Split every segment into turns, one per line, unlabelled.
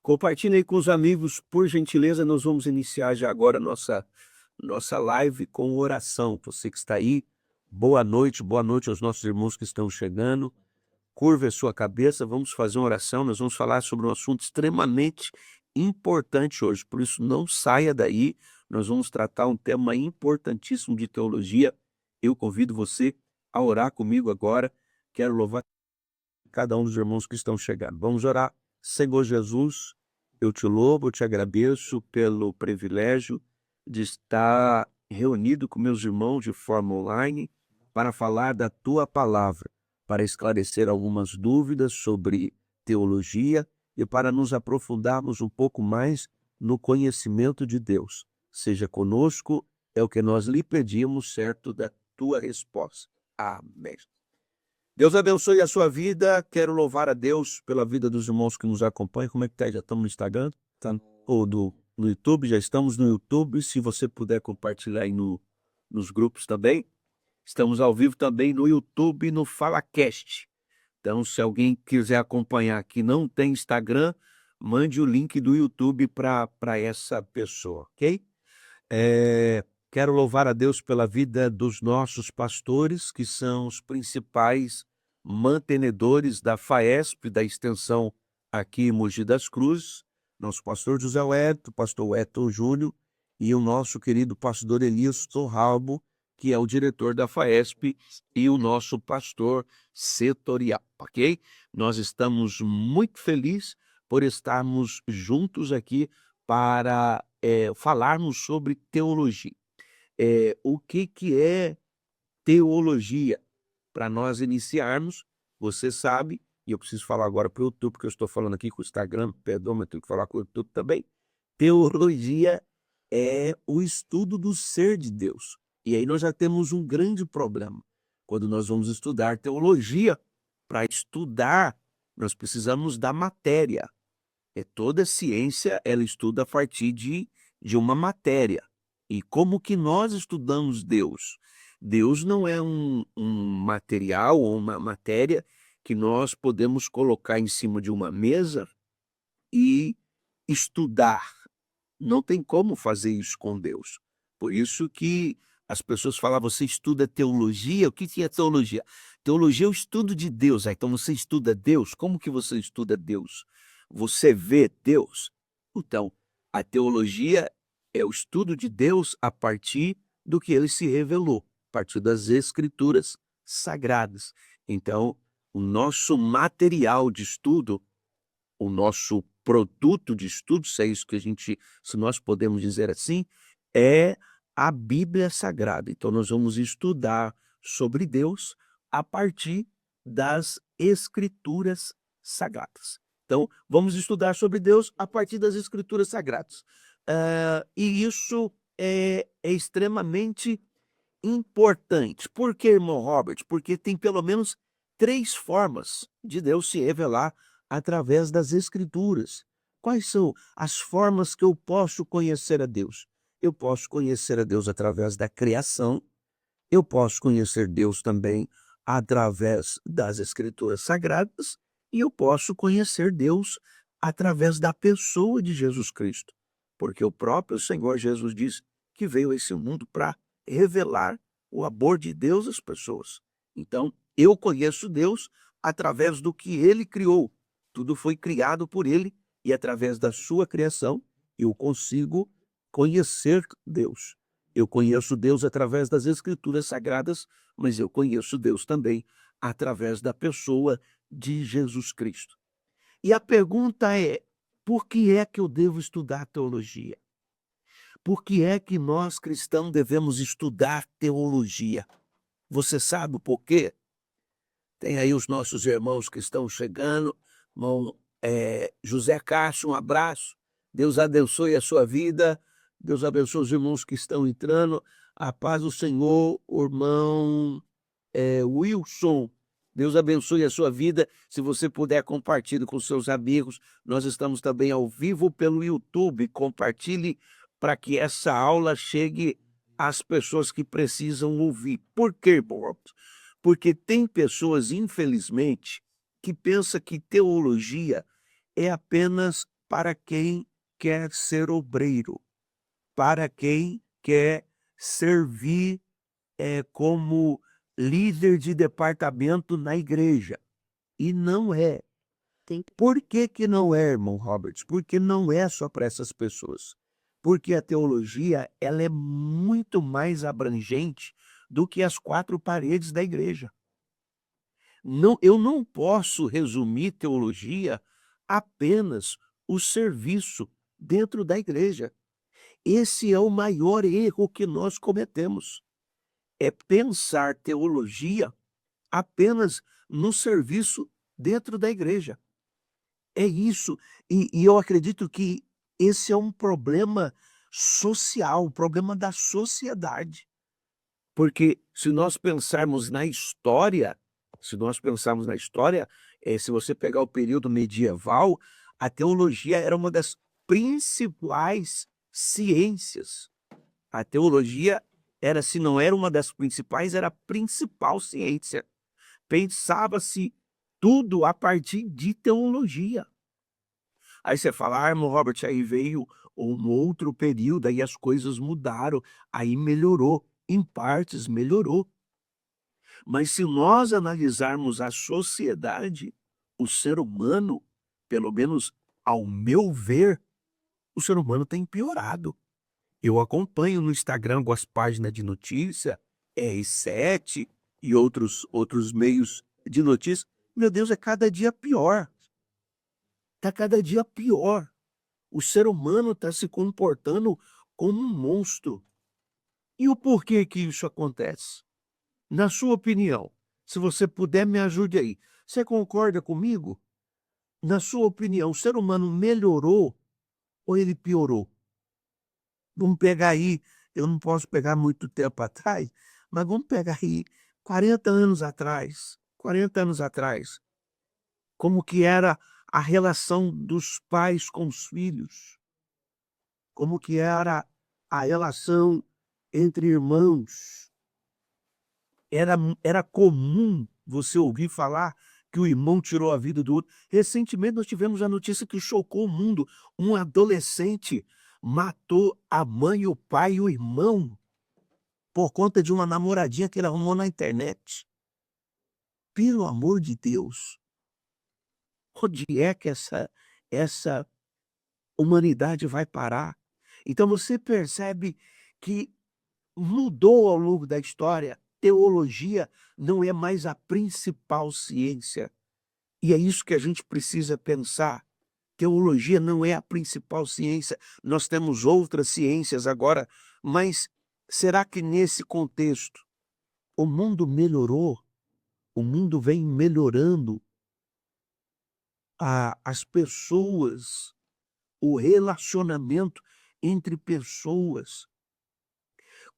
Compartilhe aí com os amigos, por gentileza. Nós vamos iniciar já agora nossa live com oração. Você que está aí, boa noite aos nossos irmãos que estão chegando. Curva a sua cabeça, vamos fazer uma oração. Nós vamos falar sobre um assunto extremamente importante hoje, por isso não saia daí. Nós vamos tratar um tema importantíssimo de teologia. Eu convido você a orar comigo agora. Quero louvar cada um dos irmãos que estão chegando. Vamos orar. Senhor Jesus, eu te louvo, eu te agradeço pelo privilégio de estar reunido com meus irmãos de forma online para falar da tua palavra, para esclarecer algumas dúvidas sobre teologia e para nos aprofundarmos um pouco mais no conhecimento de Deus. Seja conosco, é o que nós lhe pedimos, certo da tua resposta. Amém. Deus abençoe a sua vida. Quero louvar a Deus pela vida dos irmãos que nos acompanham. Como é que tá? Já estamos no Instagram? Tá? Ou no YouTube? Já estamos no YouTube. Se você puder compartilhar aí nos grupos também. Estamos ao vivo também no YouTube, no FalaCast. Então, se alguém quiser acompanhar que não tem Instagram, mande o link do YouTube para essa pessoa, ok? Quero louvar a Deus pela vida dos nossos pastores, que são os principais mantenedores da FAESP, da extensão aqui em Mogi das Cruzes, nosso pastor José Wellington, pastor Wellington Júnior e o nosso querido pastor Elias Torralbo, que é o diretor da FAESP e o nosso pastor setorial, ok? Nós estamos muito felizes por estarmos juntos aqui para falarmos sobre teologia. O que é teologia? Para nós iniciarmos, você sabe, e eu preciso falar agora para o YouTube, porque eu estou falando aqui com o Instagram, perdão, mas eu tenho que falar com o YouTube também. Teologia é o estudo do ser de Deus. E aí nós já temos um grande problema. Quando nós vamos estudar teologia, para estudar, nós precisamos da matéria. Toda ciência, ela estuda a partir de uma matéria. E como que nós estudamos Deus? Deus não é um material ou uma matéria que nós podemos colocar em cima de uma mesa e estudar. Não tem como fazer isso com Deus. Por isso que as pessoas falavam, você estuda teologia? O que é teologia? Teologia é o estudo de Deus. Então você estuda Deus? Como que você estuda Deus? Você vê Deus? Então, a teologia é o estudo de Deus a partir do que ele se revelou, a partir das escrituras sagradas. Então, o nosso material de estudo, o nosso produto de estudo, se nós podemos dizer assim, é a Bíblia Sagrada. Então nós vamos estudar sobre Deus a partir das Escrituras Sagradas. Então vamos estudar sobre Deus a partir das Escrituras Sagradas. E isso é extremamente importante. Por que, irmão Robert? Porque tem pelo menos 3 formas de Deus se revelar através das Escrituras. Quais são as formas que eu posso conhecer a Deus? Eu posso conhecer a Deus através da criação, eu posso conhecer Deus também através das Escrituras Sagradas e eu posso conhecer Deus através da pessoa de Jesus Cristo, porque o próprio Senhor Jesus diz que veio a esse mundo para revelar o amor de Deus às pessoas. Então, eu conheço Deus através do que Ele criou. Tudo foi criado por Ele e através da sua criação eu consigo conhecer Deus. Eu conheço Deus através das Escrituras Sagradas, mas eu conheço Deus também através da pessoa de Jesus Cristo. E a pergunta é, por que é que eu devo estudar teologia? Por que é que nós cristãos devemos estudar teologia? Você sabe o porquê? Tem aí os nossos irmãos que estão chegando. Irmão José Castro, um abraço. Deus abençoe a sua vida. Deus abençoe os irmãos que estão entrando. A paz do Senhor, o irmão Wilson. Deus abençoe a sua vida. Se você puder, compartilhe com seus amigos. Nós estamos também ao vivo pelo YouTube. Compartilhe para que essa aula chegue às pessoas que precisam ouvir. Por quê, Bob? Porque tem pessoas, infelizmente, que pensam que teologia é apenas para quem quer ser obreiro, para quem quer servir como líder de departamento na igreja. E não é. Por que que não é, irmão Roberts? Porque não é só para essas pessoas. Porque a teologia, ela é muito mais abrangente do que as quatro paredes da igreja. Não, eu não posso resumir teologia apenas o serviço dentro da igreja. Esse é o maior erro que nós cometemos. É pensar teologia apenas no serviço dentro da igreja. É isso. E eu acredito que esse é um problema social, um problema da sociedade. Porque se nós pensarmos na história, se você pegar o período medieval, a teologia era uma das principais ciências. A teologia era, se não era uma das principais, era a principal ciência. Pensava-se tudo a partir de teologia. Aí você fala: "Ah, irmão Robert, aí veio um outro período, aí as coisas mudaram, aí melhorou". Em partes melhorou. Mas se nós analisarmos a sociedade, o ser humano, pelo menos ao meu ver, o ser humano tem piorado. Eu acompanho no Instagram algumas páginas de notícia, R7 e outros meios de notícia. Meu Deus, é cada dia pior. Está cada dia pior. O ser humano está se comportando como um monstro. E o porquê que isso acontece? Na sua opinião, se você puder, me ajude aí. Você concorda comigo? Na sua opinião, o ser humano melhorou ou ele piorou? Vamos pegar aí, eu não posso pegar muito tempo atrás, mas vamos pegar aí 40 anos atrás, 40 anos atrás, como que era a relação dos pais com os filhos, como que era a relação entre irmãos. Era comum você ouvir falar que o irmão tirou a vida do outro. Recentemente nós tivemos a notícia que chocou o mundo. Um adolescente matou a mãe, o pai e o irmão por conta de uma namoradinha que ele arrumou na internet. Pelo amor de Deus, onde é que essa humanidade vai parar? Então você percebe que mudou ao longo da história. Teologia não é mais a principal ciência. E é isso que a gente precisa pensar. Teologia não é a principal ciência. Nós temos outras ciências agora, mas será que nesse contexto o mundo melhorou? O mundo vem melhorando. As pessoas, o relacionamento entre pessoas.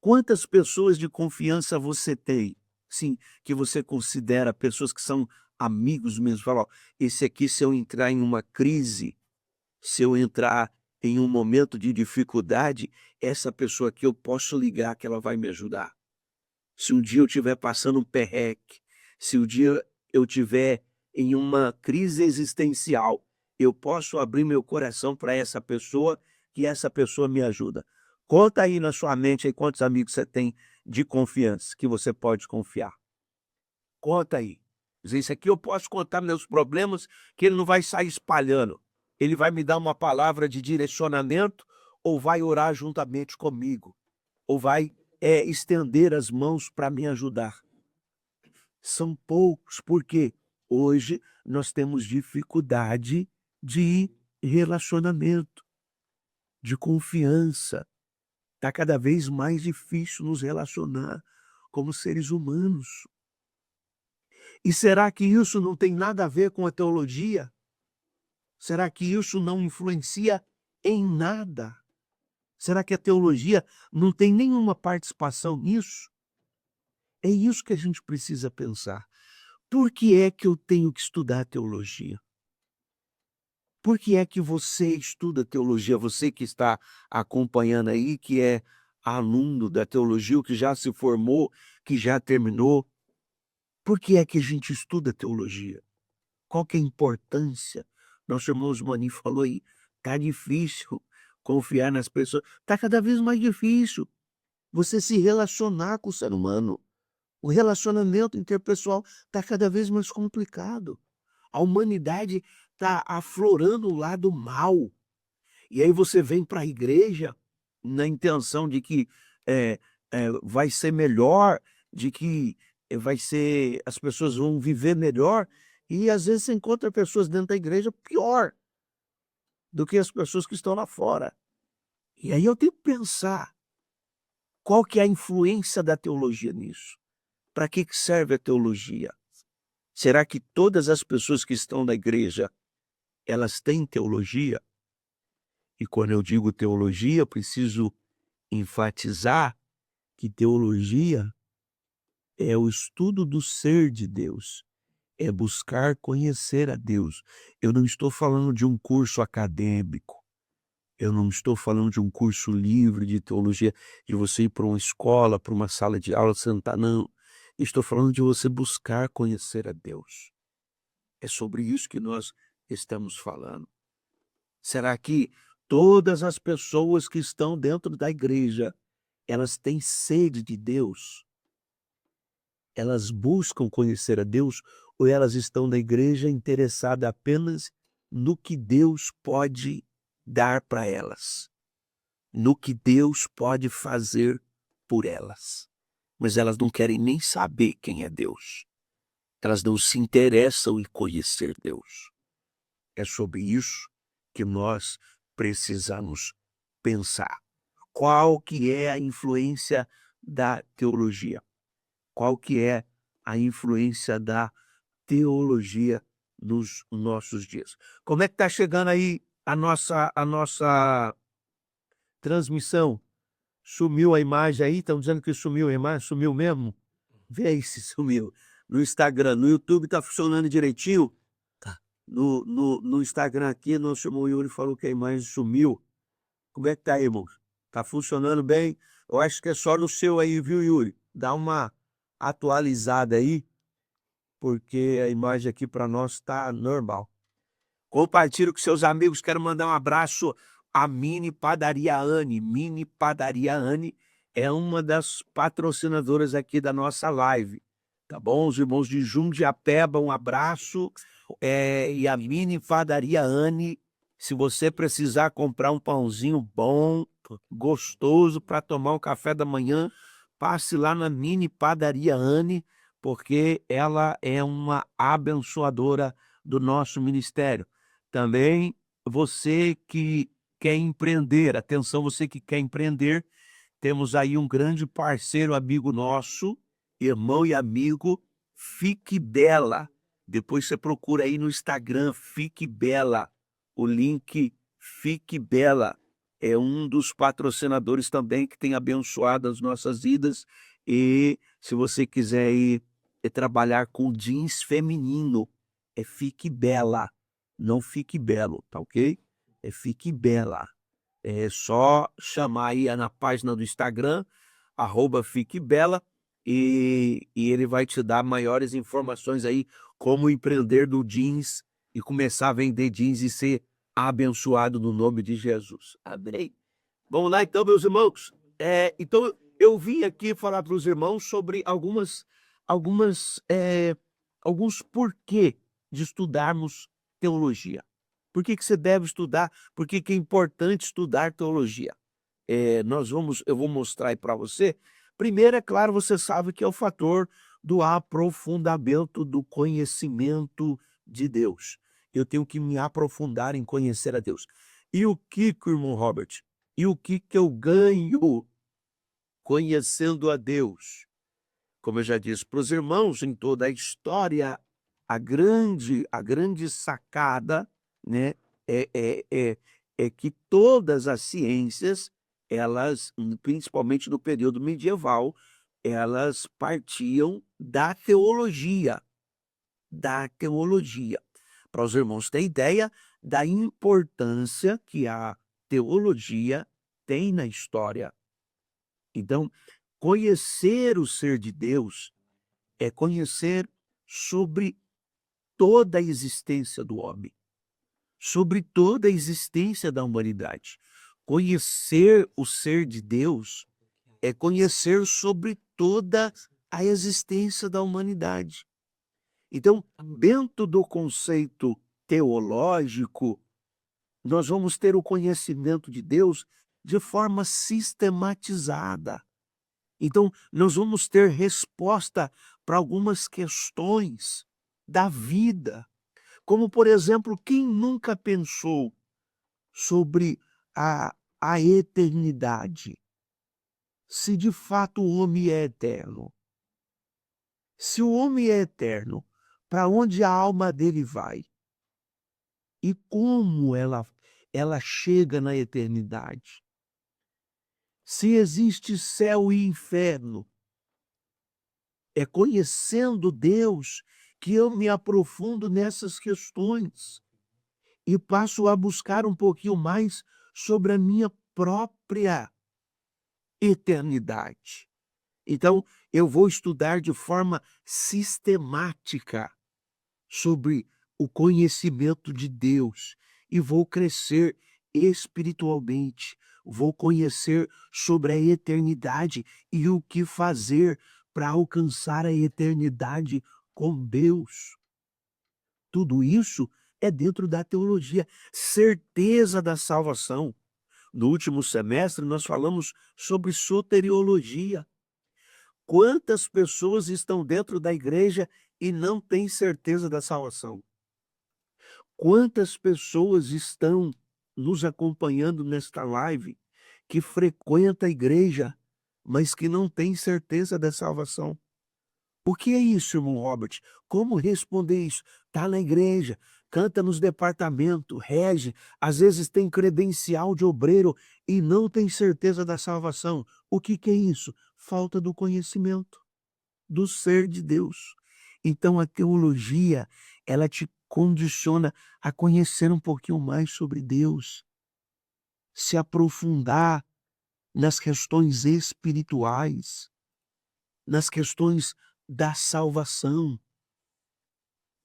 Quantas pessoas de confiança você tem? Sim, que você considera pessoas que são amigos mesmo. Fala: "Ó, esse aqui, se eu entrar em uma crise, se eu entrar em um momento de dificuldade, essa pessoa aqui eu posso ligar que ela vai me ajudar. Se um dia eu estiver passando um perreque, se um dia eu estiver em uma crise existencial, eu posso abrir meu coração para essa pessoa, que essa pessoa me ajuda". Conta aí na sua mente aí quantos amigos você tem de confiança, que você pode confiar. Conta aí. Diz: "Esse aqui eu posso contar meus problemas, que ele não vai sair espalhando. Ele vai me dar uma palavra de direcionamento, ou vai orar juntamente comigo, ou vai, estender as mãos para me ajudar". São poucos, porque hoje nós temos dificuldade de relacionamento, de confiança. Está cada vez mais difícil nos relacionar como seres humanos. E será que isso não tem nada a ver com a teologia? Será que isso não influencia em nada? Será que a teologia não tem nenhuma participação nisso? É isso que a gente precisa pensar. Por que é que eu tenho que estudar teologia? Por que é que você estuda teologia? Você que está acompanhando aí, que é aluno da teologia, ou que já se formou, que já terminou. Por que é que a gente estuda teologia? Qual que é a importância? Nosso irmão Osmani falou aí, Tá difícil confiar nas pessoas, tá cada vez mais difícil você se relacionar com o ser humano. O relacionamento interpessoal tá cada vez mais complicado. A humanidade tá aflorando o lado mal. E aí você vem para a igreja na intenção de que, eh vai ser melhor, de que, vai ser as pessoas vão viver melhor, e às vezes você encontra pessoas dentro da igreja pior do que as pessoas que estão lá fora. E aí eu tenho que pensar, qual que é a influência da teologia nisso? Para que serve a teologia? Será que todas as pessoas que estão na igreja, elas têm teologia? E quando eu digo teologia, eu preciso enfatizar que teologia é o estudo do ser de Deus, é buscar conhecer a Deus. Eu não estou falando de um curso acadêmico, eu não estou falando de um curso livre de teologia, de você ir para uma escola, para uma sala de aula, sentar, não. Estou falando de você buscar conhecer a Deus. É sobre isso que nós estamos falando. Será que todas as pessoas que estão dentro da igreja, elas têm sede de Deus? Elas buscam conhecer a Deus ou elas estão na igreja interessadas apenas no que Deus pode dar para elas, no que Deus pode fazer por elas? Mas elas não querem nem saber quem é Deus. Elas não se interessam em conhecer Deus. É sobre isso que nós precisamos pensar. Qual que é a influência da teologia? Qual que é a influência da teologia nos nossos dias? Como é que está chegando aí a nossa transmissão? Sumiu a imagem aí? Estão dizendo que sumiu a imagem? Sumiu mesmo? Vê aí se sumiu. No Instagram, no YouTube está funcionando direitinho? Tá. No Instagram aqui, nosso irmão Yuri falou que a imagem sumiu. Como é que tá aí, irmãos? Tá funcionando bem? Eu acho que é só no seu aí, viu, Yuri? Dá uma atualizada aí, porque a imagem aqui para nós está normal. Compartilhe com seus amigos. Quero mandar um abraço à Mini Padaria Anne. Mini Padaria Anne é uma das patrocinadoras aqui da nossa live. Tá bom? Os irmãos de Jundiapeba, um abraço. E a Mini Padaria Anne, se você precisar comprar um pãozinho bom, gostoso para tomar um café da manhã, passe lá na Mini Padaria Anne, porque ela é uma abençoadora do nosso ministério. Também você que quer empreender, atenção, você que quer empreender, temos aí um grande parceiro, amigo nosso, irmão e amigo, Fique Bela. Depois você procura aí no Instagram, Fique Bela. O link Fique Bela é um dos patrocinadores também que tem abençoado as nossas vidas. E se você quiser ir trabalhar com jeans feminino, é Fique Bela. Não Fique Belo, tá ok? É Fique Bela. É só chamar aí na página do Instagram, @fiquebela, e ele vai te dar maiores informações aí, como empreender no jeans e começar a vender jeans e ser abençoado no nome de Jesus. Amém. Vamos lá então, meus irmãos. Então eu vim aqui falar para os irmãos sobre alguns porquê de estudarmos teologia. Por que você deve estudar? Por que é importante estudar teologia? Eu vou mostrar aí para você. Primeiro, é claro, você sabe que é o fator do aprofundamento do conhecimento de Deus. Eu tenho que me aprofundar em conhecer a Deus. E o que, irmão Robert? E o que eu ganho conhecendo a Deus? Como eu já disse para os irmãos, em toda a história, a grande sacada, né, é, é, é, é que todas as ciências, elas, principalmente no período medieval, elas partiam da teologia, da teologia. Para os irmãos terem ideia da importância que a teologia tem na história. Então, conhecer o ser de Deus é conhecer sobre toda a existência do homem, sobre toda a existência da humanidade. Conhecer o ser de Deus é conhecer sobre toda a existência da humanidade. Então, dentro do conceito teológico, nós vamos ter o conhecimento de Deus de forma sistematizada. Então, nós vamos ter resposta para algumas questões da vida, como, por exemplo, quem nunca pensou sobre a eternidade? Se de fato o homem é eterno. Se o homem é eterno, para onde a alma dele vai? E como ela chega na eternidade? Se existe céu e inferno, é conhecendo Deus que eu me aprofundo nessas questões e passo a buscar um pouquinho mais sobre a minha própria eternidade. Então, eu vou estudar de forma sistemática sobre o conhecimento de Deus e vou crescer espiritualmente, vou conhecer sobre a eternidade e o que fazer para alcançar a eternidade com Deus. Tudo isso é dentro da teologia, certeza da salvação. No último semestre, nós falamos sobre soteriologia. Quantas pessoas estão dentro da igreja e não têm certeza da salvação? Quantas pessoas estão nos acompanhando nesta live que frequenta a igreja, mas que não tem certeza da salvação? O que é isso, irmão Robert? Como responder isso? Está na igreja, canta nos departamentos, rege, às vezes tem credencial de obreiro e não tem certeza da salvação. O que é isso? Falta do conhecimento do ser de Deus. Então a teologia, ela te condiciona a conhecer um pouquinho mais sobre Deus, se aprofundar nas questões espirituais, nas questões da salvação,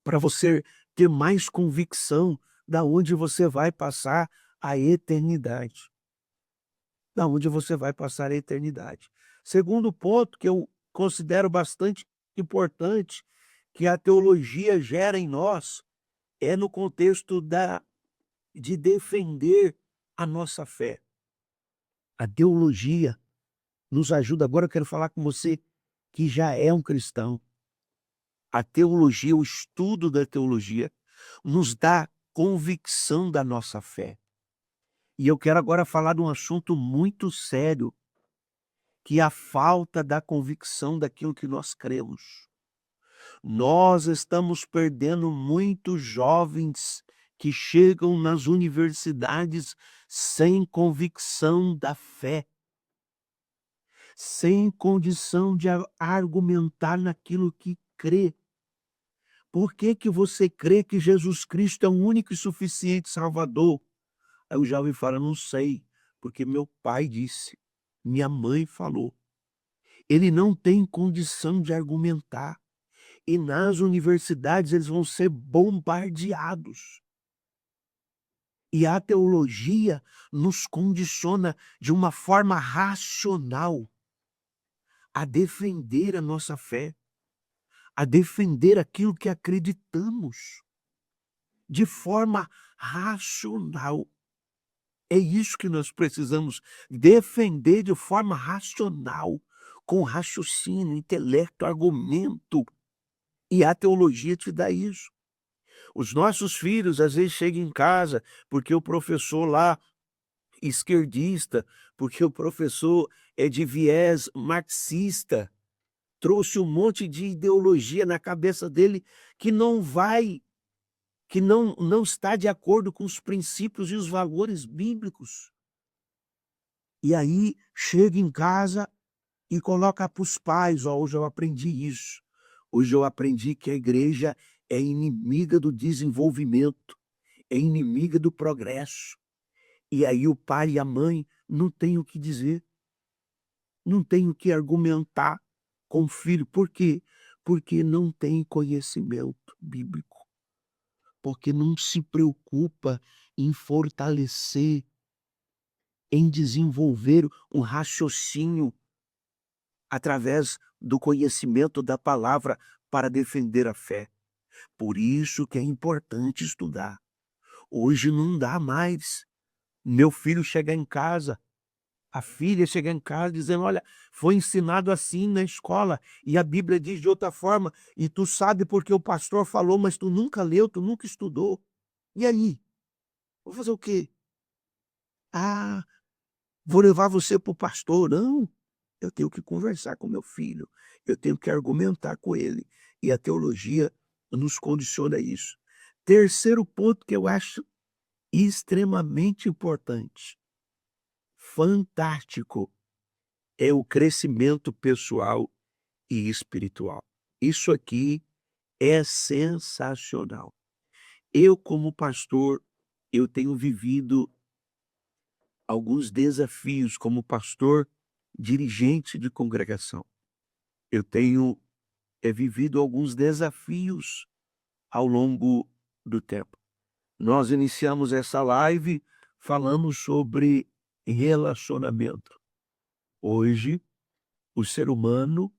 para você ter mais convicção da onde você vai passar a eternidade. Da onde você vai passar a eternidade. Segundo ponto que eu considero bastante importante, que a teologia gera em nós, é no contexto de defender a nossa fé. A teologia nos ajuda. Agora eu quero falar com você que já é um cristão. A teologia, o estudo da teologia, nos dá convicção da nossa fé. E eu quero agora falar de um assunto muito sério, que é a falta da convicção daquilo que nós cremos. Nós estamos perdendo muitos jovens que chegam nas universidades sem convicção da fé, sem condição de argumentar naquilo que crê. Por que que você crê que Jesus Cristo é o único e suficiente Salvador? Aí o jovem fala, não sei, porque meu pai disse, minha mãe falou. Ele não tem condição de argumentar. E nas universidades eles vão ser bombardeados. E a teologia nos condiciona de uma forma racional a defender a nossa fé, a defender aquilo que acreditamos, de forma racional. É isso que nós precisamos defender de forma racional, com raciocínio, intelecto, argumento. E a teologia te dá isso. Os nossos filhos às vezes chegam em casa porque o professor lá esquerdista, porque o professor é de viés marxista, trouxe um monte de ideologia na cabeça dele que não está de acordo com os princípios e os valores bíblicos. E aí chega em casa e coloca para os pais, ó, hoje eu aprendi isso. Hoje eu aprendi que a igreja é inimiga do desenvolvimento, é inimiga do progresso. E aí o pai e a mãe não têm o que dizer, não têm o que argumentar com o filho. Por quê? Porque não tem conhecimento bíblico. porque não se preocupa em fortalecer, em desenvolver um raciocínio através do conhecimento da palavra para defender a fé. Por isso que é importante estudar. Hoje não dá mais. Meu filho chegar em casa, a filha chegar em casa dizendo: olha, foi ensinado assim na escola e a Bíblia diz de outra forma, e tu sabe porque o pastor falou, mas tu nunca leu, tu nunca estudou. E aí? Vou fazer o quê? Ah, vou levar você para o pastor. Não, eu tenho que conversar com meu filho, eu tenho que argumentar com ele. E a teologia nos condiciona a isso. Terceiro ponto que eu acho extremamente importante, fantástico, é o crescimento pessoal e espiritual. Isso aqui é sensacional. Eu, como pastor, eu tenho vivido alguns desafios como pastor dirigente de congregação. Eu tenho vivido alguns desafios ao longo do tempo. Nós iniciamos essa live falando sobre relacionamento. Hoje, o ser humano,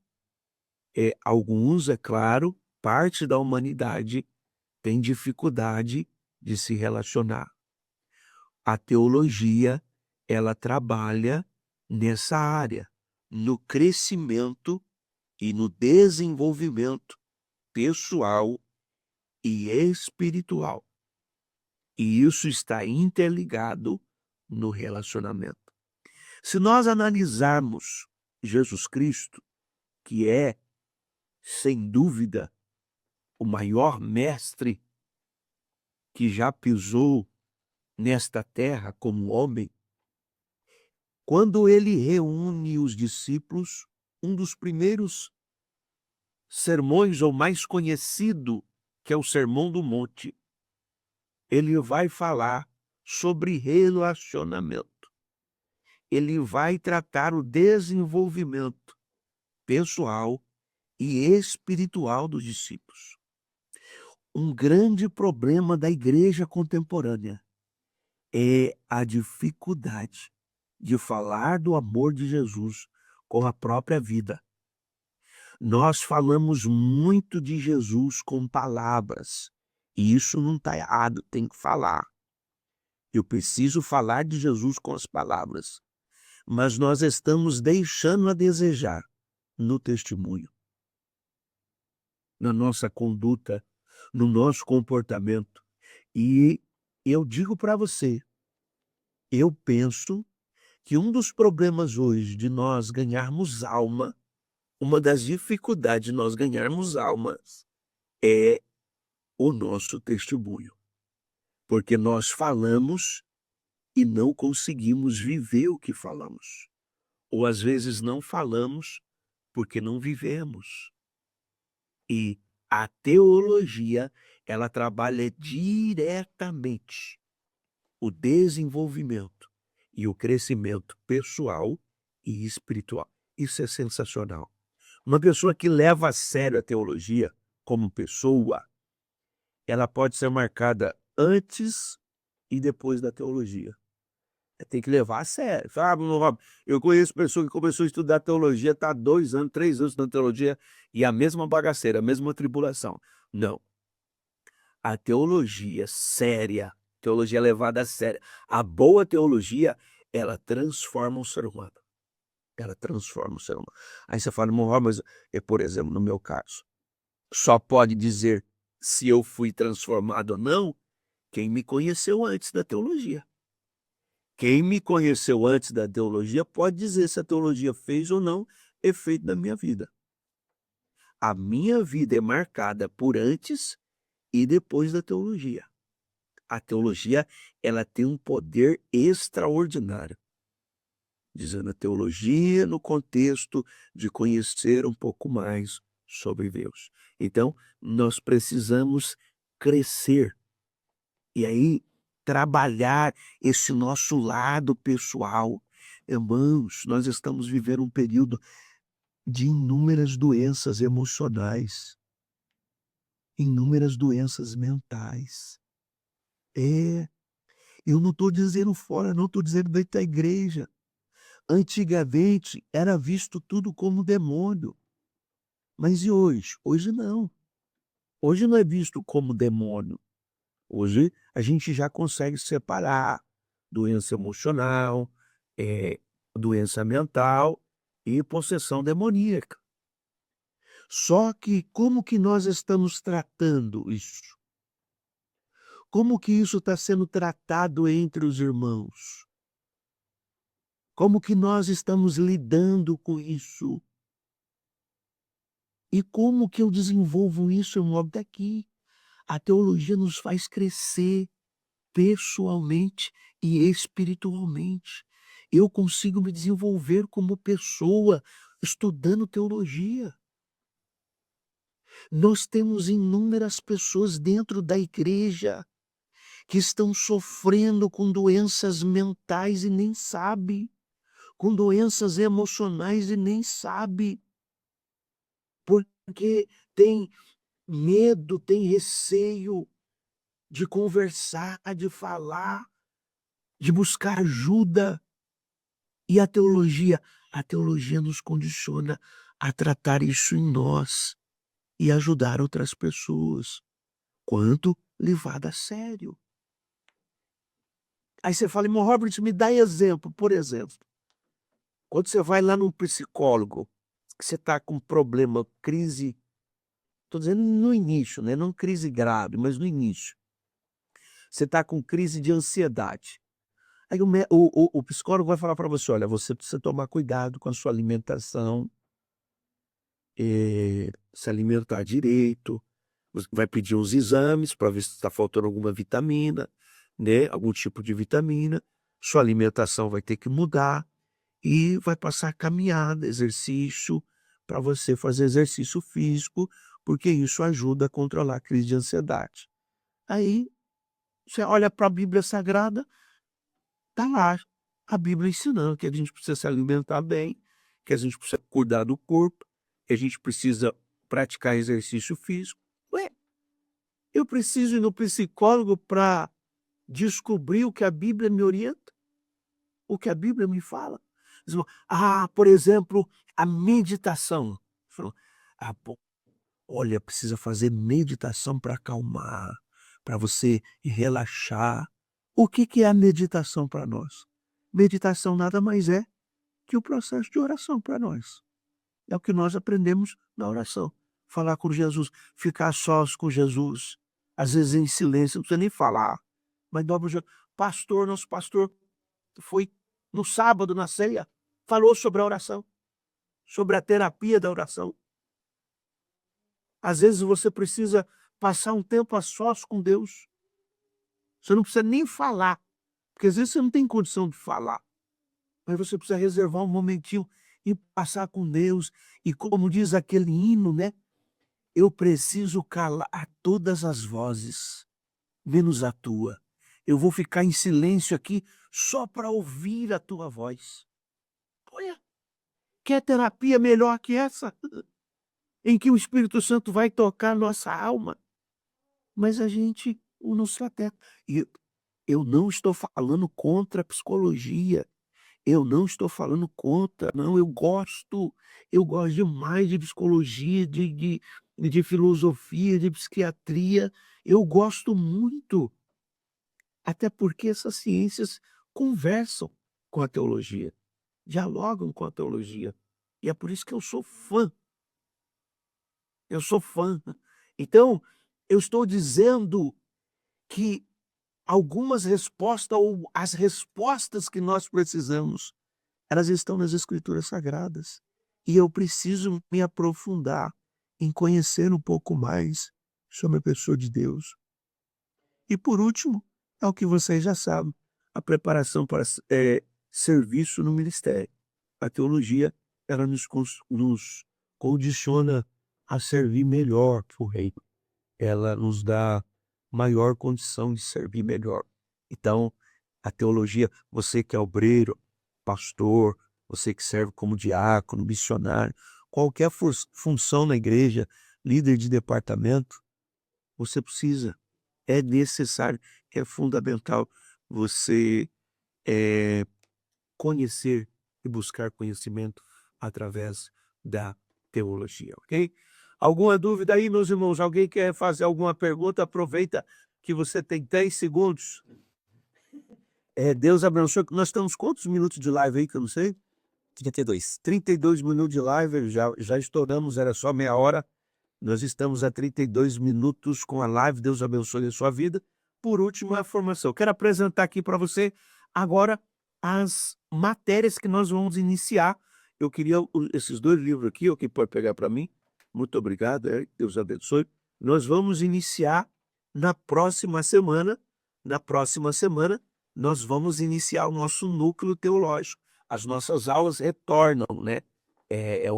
alguns, é claro, parte da humanidade tem dificuldade de se relacionar. A teologia, ela trabalha nessa área, no crescimento e no desenvolvimento pessoal e espiritual. E isso está interligado no relacionamento. Se nós analisarmos Jesus Cristo, que é, sem dúvida, o maior mestre que já pisou nesta terra como homem, quando ele reúne os discípulos, um dos primeiros sermões, ou mais conhecido, que é o Sermão do Monte, ele vai falar sobre relacionamento. Ele vai tratar o desenvolvimento pessoal e espiritual dos discípulos. Um grande problema da igreja contemporânea é a dificuldade de falar do amor de Jesus com a própria vida. Nós falamos muito de Jesus com palavras, e isso não está errado, tem que falar. Eu preciso falar de Jesus com as palavras, mas nós estamos deixando a desejar no testemunho, na nossa conduta, no nosso comportamento. E eu digo para você, eu penso que um dos problemas hoje de nós ganharmos alma, uma das dificuldades de nós ganharmos almas é o nosso testemunho. Porque nós falamos e não conseguimos viver o que falamos. Ou às vezes não falamos porque não vivemos. E a teologia, ela trabalha diretamente o desenvolvimento e o crescimento pessoal e espiritual. Isso é sensacional. Uma pessoa que leva a sério a teologia como pessoa, ela pode ser marcada antes e depois da teologia. Tem que levar a sério. Fala: "Ah, Bruno Rob, eu conheço pessoa que começou a estudar teologia, está há 2 anos, 3 anos estudando teologia e a mesma bagaceira, a mesma tribulação". Não. A teologia séria, teologia levada a sério, a boa teologia, ela transforma o ser humano. Ela transforma o ser humano. Aí você fala: "Bruno Rob, mas, por exemplo, no meu caso, só pode dizer se eu fui transformado ou não quem me conheceu antes da teologia". Quem me conheceu antes da teologia pode dizer se a teologia fez ou não efeito na minha vida. A minha vida é marcada por antes e depois da teologia. A teologia, ela tem um poder extraordinário, dizendo a teologia no contexto de conhecer um pouco mais sobre Deus. Então, nós precisamos crescer. E aí, trabalhar esse nosso lado pessoal. Irmãos, nós estamos vivendo um período de inúmeras doenças emocionais. inúmeras doenças mentais. É, eu não estou dizendo fora, não estou dizendo dentro da igreja. Antigamente era visto tudo como demônio, mas e hoje? Hoje não. Hoje não é visto como demônio. Hoje a gente já consegue separar doença emocional, eh, doença mental e possessão demoníaca. Só que como que nós estamos tratando isso? Como que isso está sendo tratado entre os irmãos? Como que nós estamos lidando com isso? E como que eu desenvolvo isso, irmão? Daqui. A teologia nos faz crescer pessoalmente e espiritualmente. Eu consigo me desenvolver como pessoa estudando teologia. Nós temos inúmeras pessoas dentro da igreja que estão sofrendo com doenças mentais e nem sabe, com doenças emocionais e nem sabe, porque tem medo, tem receio de conversar, de falar, de buscar ajuda. E a teologia nos condiciona a tratar isso em nós e ajudar outras pessoas, quanto levada a sério. Aí você fala: "Irmão Robert, me dá exemplo", por exemplo, quando você vai lá num psicólogo, que você está com problema, crise, estou dizendo no início, né, não crise grave, mas no início. Você está com crise de ansiedade. Aí o psicólogo vai falar para você: "Olha, você precisa tomar cuidado com a sua alimentação, se alimentar direito, você vai pedir uns exames para ver se está faltando alguma vitamina, né, algum tipo de vitamina, sua alimentação vai ter que mudar e vai passar caminhada, exercício, para você fazer exercício físico, porque isso ajuda a controlar a crise de ansiedade". Aí você olha para a Bíblia Sagrada, tá lá a Bíblia ensinando que a gente precisa se alimentar bem, que a gente precisa cuidar do corpo, que a gente precisa praticar exercício físico. Ué, eu preciso ir no psicólogo para descobrir o que a Bíblia me orienta, o que a Bíblia me fala. Eles vão: "Ah, por exemplo, a meditação". Falam: "Ah, pô, olha, precisa fazer meditação para acalmar, para você relaxar". O que que é a meditação para nós? Meditação nada mais é que o processo de oração para nós. É o que nós aprendemos na oração. Falar com Jesus, ficar sós com Jesus, às vezes em silêncio, não precisa nem falar, mas dobra o joelho. Pastor, nosso pastor foi no sábado na ceia, falou sobre a oração, sobre a terapia da oração. Às vezes você precisa passar um tempo a sós com Deus. Você não precisa nem falar, porque às vezes você não tem condição de falar. Mas você precisa reservar um momentinho e passar com Deus. E como diz aquele hino, né? Eu preciso calar todas as vozes, menos a tua. Eu vou ficar em silêncio aqui só para ouvir a tua voz. Olha, quer terapia melhor que essa? Em que o Espírito Santo vai tocar nossa alma, mas a gente não se atenta. E eu não estou falando contra a psicologia. Eu não estou falando contra, não, eu gosto demais de psicologia, de filosofia, de psiquiatria, eu gosto muito, até porque essas ciências conversam com a teologia, dialogam com a teologia, e é por isso que eu sou fã. Então, eu estou dizendo que algumas respostas ou as respostas que nós precisamos, elas estão nas escrituras sagradas, e eu preciso me aprofundar em conhecer um pouco mais sobre a pessoa de Deus. E por último, é o que vocês já sabem, a preparação para serviço no ministério. A teologia, ela nos condiciona a servir melhor para o reino. Ela nos dá maior condição de servir melhor. Então, a teologia, você que é obreiro, pastor, você que serve como diácono, missionário, qualquer função na igreja, líder de departamento, Você precisa, é necessário, é fundamental você conhecer e buscar conhecimento através da teologia, ok? Alguma dúvida aí, meus irmãos? Alguém quer fazer alguma pergunta? Aproveita que você tem 10 segundos. Deus abençoe. Nós estamos quantos minutos de live aí que eu não sei?
32.
32 minutos de live, já estouramos, era só meia hora. Nós estamos a 32 minutos com a live. Deus abençoe a sua vida. Por último, a formação. Quero apresentar aqui para você agora as matérias que nós vamos iniciar. Eu queria esses 2 livros aqui, o que pode pegar para mim. Muito obrigado, Deus abençoe. Nós vamos iniciar na próxima semana. Na próxima semana, nós vamos iniciar o nosso núcleo teológico. As nossas aulas retornam, né? É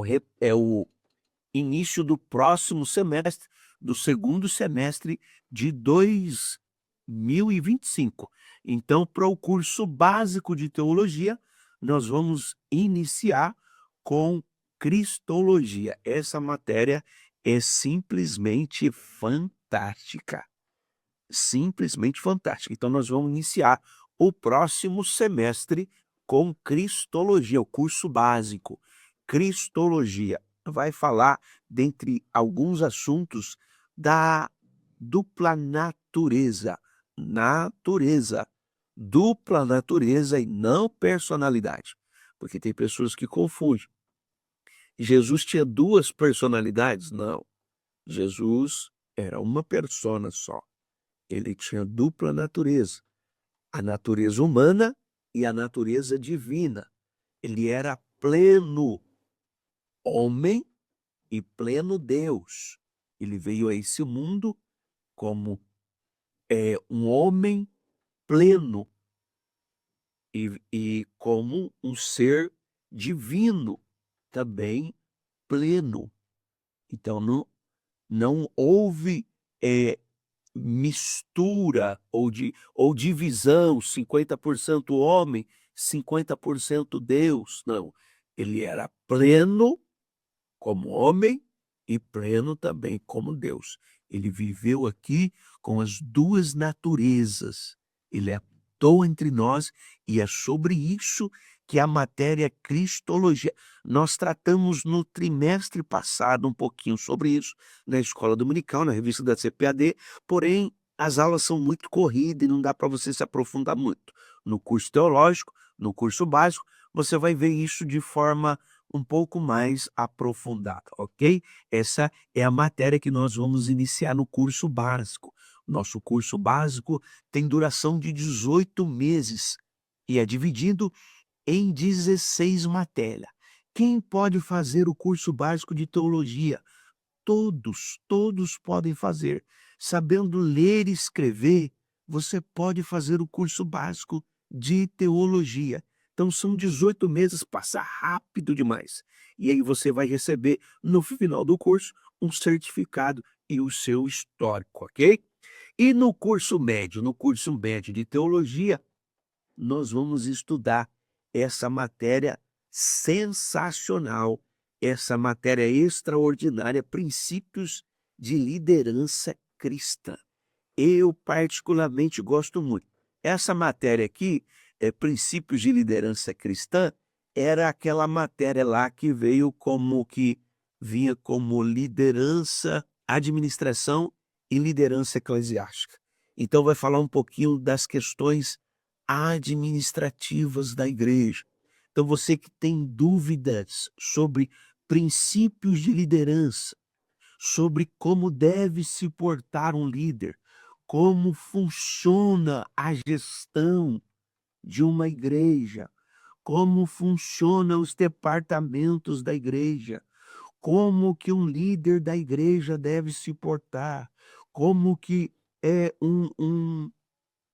o início do próximo semestre, do segundo semestre de 2025. Então, para o curso básico de teologia, nós vamos iniciar com Cristologia. Essa matéria é simplesmente fantástica. Simplesmente fantástica. Então, nós vamos iniciar o próximo semestre com Cristologia, o curso básico. Cristologia vai falar, dentre alguns assuntos, da dupla natureza. Dupla natureza e não personalidade. Porque tem pessoas que confundem. Jesus tinha 2 personalidades? Não. Jesus era uma persona só. Ele tinha dupla natureza, a natureza humana e a natureza divina. Ele era pleno homem e pleno Deus. Ele veio a esse mundo como um homem pleno e como um ser divino também pleno. Então não houve mistura ou divisão, 50% homem, 50% Deus. Não, ele era pleno como homem e pleno também como Deus. Ele viveu aqui com as 2 naturezas. Ele habitou entre nós e é sobre isso que a matéria Cristologia. Nós tratamos no trimestre passado um pouquinho sobre isso, na Escola Dominical, na revista da CPAD, porém as aulas são muito corridas e não dá para você se aprofundar muito. No curso teológico, no curso básico, você vai ver isso de forma um pouco mais aprofundada, ok? Essa é a matéria que nós vamos iniciar no curso básico. Nosso curso básico tem duração de 18 meses e é dividido em 16 matérias. Quem pode fazer o curso básico de teologia? Todos podem fazer. Sabendo ler e escrever, você pode fazer o curso básico de teologia. Então são 18 meses, passa rápido demais. E aí você vai receber, no final do curso, um certificado e o seu histórico, ok? E no curso médio de teologia, nós vamos estudar essa matéria sensacional, essa matéria extraordinária, princípios de liderança cristã. Eu particularmente gosto muito. Essa matéria aqui, princípios de liderança cristã, era aquela matéria lá que vinha como liderança, administração e liderança eclesiástica. Então vai falar um pouquinho das questões administrativas da igreja. Então você que tem dúvidas sobre princípios de liderança, sobre como deve se portar um líder, como funciona a gestão de uma igreja, como funcionam os departamentos da igreja, como que um líder da igreja deve se portar, como que é um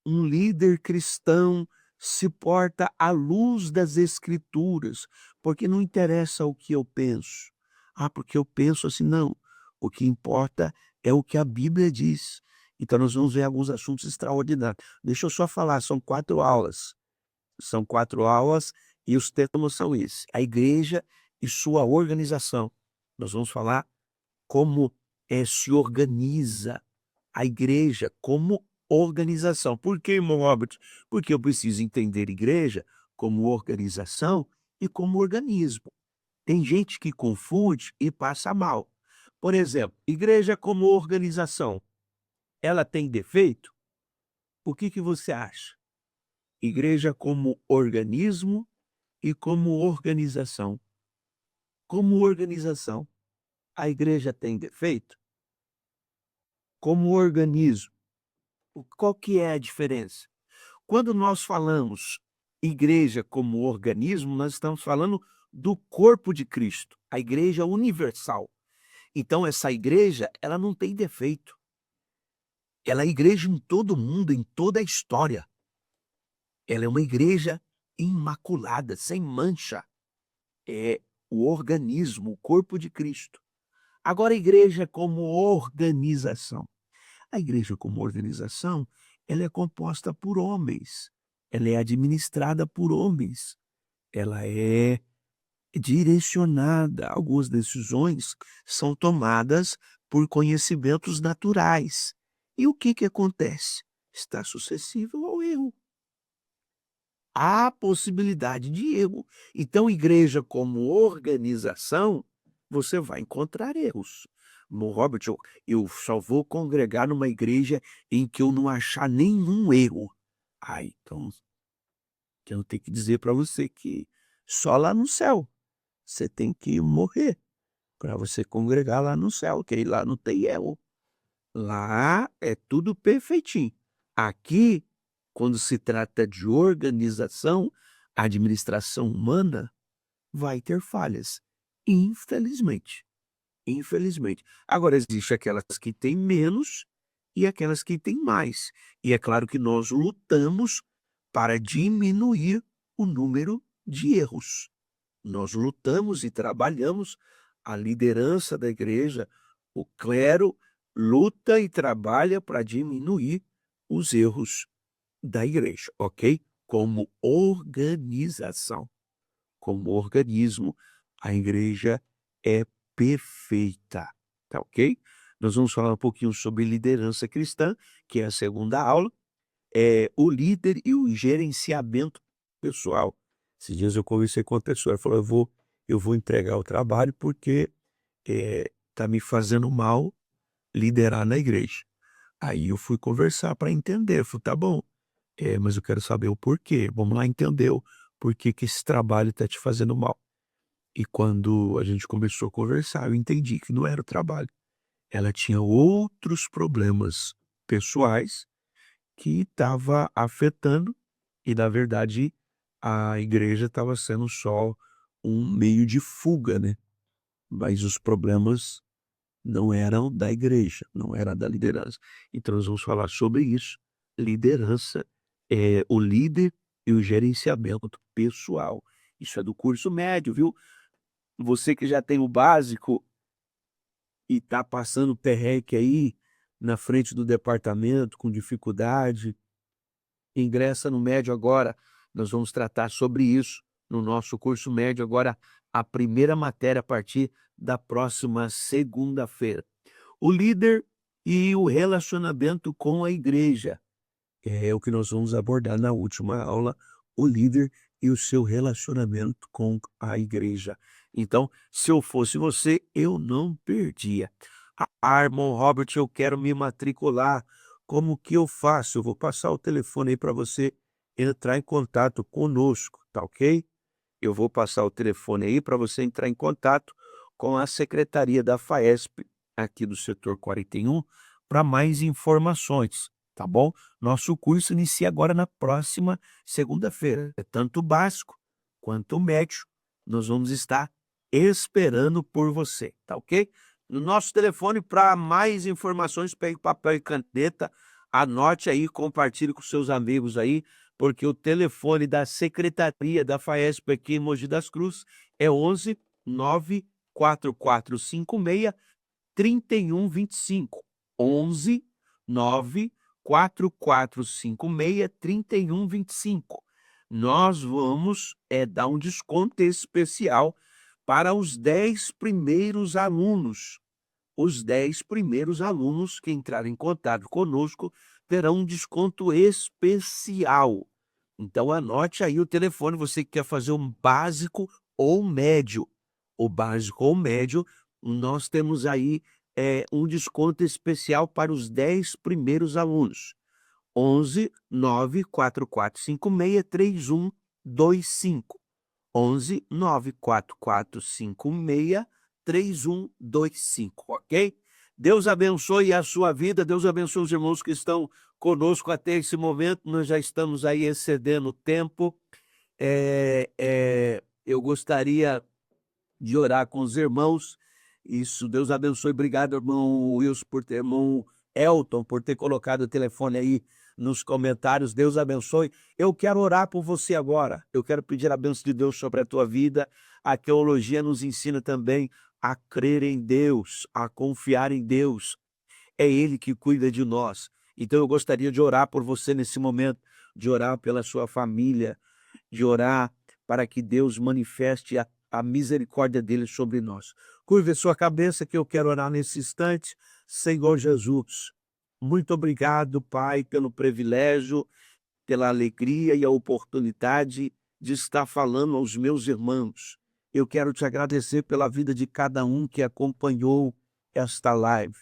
líder cristão se porta à luz das escrituras, porque não interessa o que eu penso. Porque eu penso assim, não. O que importa é o que a Bíblia diz. Então nós vamos ver alguns assuntos extraordinários. Deixa eu só falar, são 4 aulas. São 4 aulas e os temas são esses: a igreja e sua organização. Nós vamos falar como se organiza a igreja como organização. Por que, irmão Robert? Porque eu preciso entender igreja como organização e como organismo. Tem gente que confunde e passa mal. Por exemplo, igreja como organização, ela tem defeito? O que você acha? Igreja como organismo e como organização. Como organização, a igreja tem defeito? Como organismo, qual que é a diferença? Quando nós falamos igreja como organismo, nós estamos falando do corpo de Cristo, a igreja universal. Então essa igreja, ela não tem defeito. Ela é igreja em todo mundo, em toda a história. Ela é uma igreja imaculada, sem mancha. É o organismo, o corpo de Cristo. Agora a igreja como organização. A igreja como organização, ela é composta por homens. Ela é administrada por homens. Ela é direcionada. Algumas decisões são tomadas por conhecimentos naturais. E o que acontece? Está suscetível ao erro. Há possibilidade de erro. Então, igreja como organização, você vai encontrar erros. No Robert, eu só vou congregar numa igreja em que eu não achar nenhum erro. Então eu tenho que dizer para você que só lá no céu você tem que morrer para você congregar lá no céu, que aí lá não tem erro. Lá é tudo perfeitinho. Aqui, quando se trata de organização, administração humana, vai ter falhas. Infelizmente. Infelizmente. Agora, existe aquelas que têm menos e aquelas que têm mais. E é claro que nós lutamos para diminuir o número de erros. Nós lutamos e trabalhamos, a liderança da igreja, o clero, luta e trabalha para diminuir os erros da igreja, ok? Como organização, como organismo, a igreja é perfeita, tá ok? Nós vamos falar um pouquinho sobre liderança cristã, que é a segunda aula, o líder e o gerenciamento pessoal. Esses dias eu conversei com uma pessoa, ela falou: eu vou entregar o trabalho porque tá me fazendo mal liderar na igreja. Aí eu fui conversar para entender, eu falei: "Tá bom, mas eu quero saber o porquê, vamos lá entender o porquê que esse trabalho está te fazendo mal". E quando a gente começou a conversar, eu entendi que não era o trabalho. Ela tinha outros problemas pessoais que estava afetando e, na verdade, a igreja estava sendo só um meio de fuga, né. Mas os problemas não eram da igreja, não era da liderança. Então nós vamos falar sobre isso. Liderança, o líder e o gerenciamento pessoal. Isso é do curso médio, viu. Você que já tem o básico e está passando perrengue aí na frente do departamento com dificuldade, ingressa no médio agora. Nós vamos tratar sobre isso no nosso curso médio agora, a primeira matéria a partir da próxima segunda-feira. O líder e o relacionamento com a igreja. É o que nós vamos abordar na última aula, o líder e o seu relacionamento com a igreja. Então, se eu fosse você, eu não perdia. Irmão Robert, eu quero me matricular. Como que eu faço? Eu vou passar o telefone aí para você entrar em contato conosco, tá ok? Eu vou passar o telefone aí para você entrar em contato com a secretaria da FAESP, aqui do setor 41, para mais informações, tá bom? Nosso curso inicia agora na próxima segunda-feira. É tanto o básico quanto o médio. Nós vamos estar esperando por você, tá ok? No nosso telefone, para mais informações, pegue papel e caneta, anote aí, compartilhe com seus amigos aí, porque o telefone da secretaria da FAESP aqui em Mogi das Cruzes é 11 94456 3125. 11 94456 3125. Nós vamos dar um desconto especial para os 10 primeiros alunos. os 10 primeiros alunos que entrarem em contato conosco terão um desconto especial. Então anote aí o telefone, você que quer fazer um básico ou médio. O básico ou médio, nós temos aí, um desconto especial para os 10 primeiros alunos. 11 94456 3125. 11 94456 3125, ok? Deus abençoe a sua vida, Deus abençoe os irmãos que estão conosco até esse momento, nós já estamos aí excedendo o tempo. Eu gostaria de orar com os irmãos. Isso, Deus abençoe. Obrigado, irmão Wilson, irmão Elton, por ter colocado o telefone aí nos comentários. Deus abençoe. Eu quero orar por você agora. Eu quero pedir a bênção de Deus sobre a tua vida. A teologia nos ensina também a crer em Deus, a confiar em Deus. É Ele que cuida de nós. Então eu gostaria de orar por você nesse momento, de orar pela sua família, de orar para que Deus manifeste a misericórdia dele sobre nós. Curve a sua cabeça que eu quero orar nesse instante. Senhor Jesus, muito obrigado, Pai, pelo privilégio, pela alegria e a oportunidade de estar falando aos meus irmãos. Eu quero te agradecer pela vida de cada um que acompanhou esta live.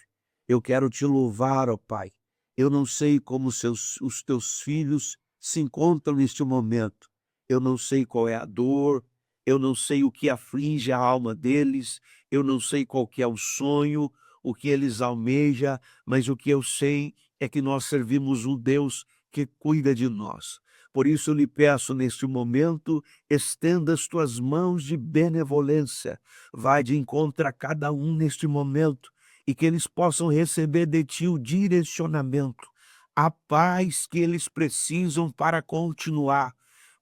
Eu quero te louvar, ó Pai. Eu não sei como os teus filhos se encontram neste momento. Eu não sei qual é a dor, eu não sei o que aflige a alma deles, eu não sei qual que é o sonho, o que eles almejam, mas o que eu sei é que nós servimos um Deus que cuida de nós. Por isso eu lhe peço neste momento, estenda as tuas mãos de benevolência, vai de encontro a cada um neste momento, e que eles possam receber de ti o direcionamento, a paz que eles precisam para continuar,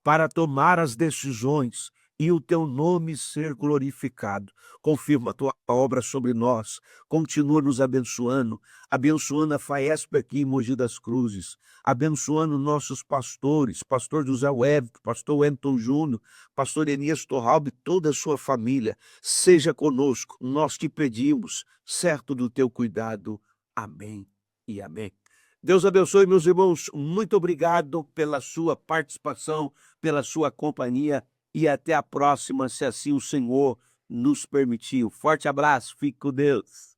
para tomar as decisões e o teu nome ser glorificado. Confirma a tua obra sobre nós, continua nos abençoando, abençoando a FAESP aqui em Mogi das Cruzes, abençoando nossos pastores, pastor José Web, pastor Wellington Júnior, pastor Enias Torralbe e toda a sua família. Seja conosco, nós te pedimos, certo do teu cuidado. Amém e amém. Deus abençoe, meus irmãos. Muito obrigado pela sua participação, pela sua companhia e até a próxima, se assim o Senhor nos permitiu. Forte abraço, fique com Deus.